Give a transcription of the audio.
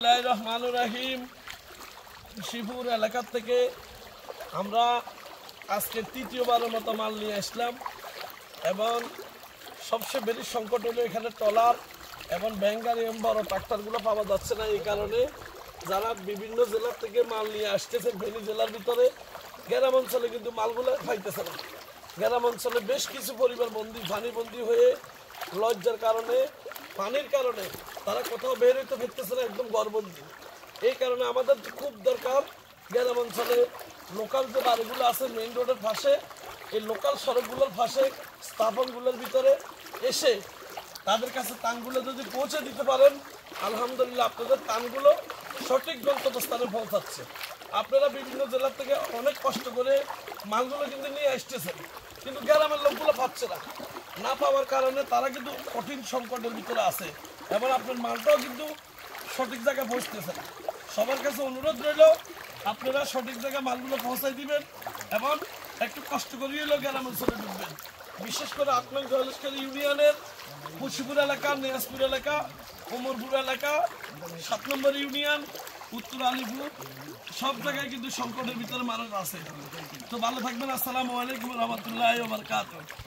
রহমানুর রাহিম। শিবপুর এলাকা থেকে আমরা আজকে তৃতীয়বারের মতো মাল নিয়ে আসলাম এবং সবচেয়ে বেশি সংকট হলো এখানে ট্রলার এবং ব্যাঙ্গারি এবং বড় ট্রাক্টরগুলো পাওয়া যাচ্ছে না। এই কারণে যারা বিভিন্ন জেলার থেকে মাল নিয়ে আসতেছে ফেনী জেলার ভিতরে গ্রাম অঞ্চলে কিন্তু মালগুলো পাইতেছে না। গ্রাম অঞ্চলে বেশ কিছু পরিবার পানিবন্দী হয়ে লজ্জার কারণে পানির কারণে তারা কোথাও বের হইতে ফিরতেছে না, একদম ঘরবন্দি। এই কারণে আমাদের খুব দরকার গ্রাম অঞ্চলে লোকাল যে বাড়িগুলো আছে মেইন রোডের পাশে, এই লোকাল সড়কগুলোর পাশে স্থাপনগুলোর ভিতরে এসে তাদের কাছে তানগুলো যদি পৌঁছে দিতে পারেন, আলহামদুলিল্লাহ আপনাদের তানগুলো সঠিক গন্তব্যস্থানে পৌঁছাচ্ছে। আপনারা বিভিন্ন জেলার থেকে অনেক কষ্ট করে মালগুলো কিন্তু নিয়ে আসতেছেন, কিন্তু গ্রামের লোকগুলো পাচ্ছে না পাওয়ার কারণে তারা কিন্তু কঠিন সংকটের ভিতরে আছে এবং আপনার মালটাও কিন্তু সঠিক জায়গায় পৌঁছতেছে না। সবার কাছে অনুরোধ রইল আপনারা সঠিক জায়গায় মালগুলো পৌঁছাই দিবেন এবং একটু কষ্ট করিয়ে হলেও গ্রাম অঞ্চলে ঢুকবেন। বিশেষ করে ৮ নং জয়লস্করী ইউনিয়নের কুশিপুর এলাকা, নিয়াজপুর এলাকা, ওমরপুর এলাকা, ৭ নম্বর ইউনিয়ন, উত্তর আলিপুর সব জায়গায় কিন্তু সংকটের ভিতরে মানুষ আছে। তো ভালো থাকবেন। আসসালামু আলাইকুম রহমতুল্লাহি ওয়া বারাকাতুহু।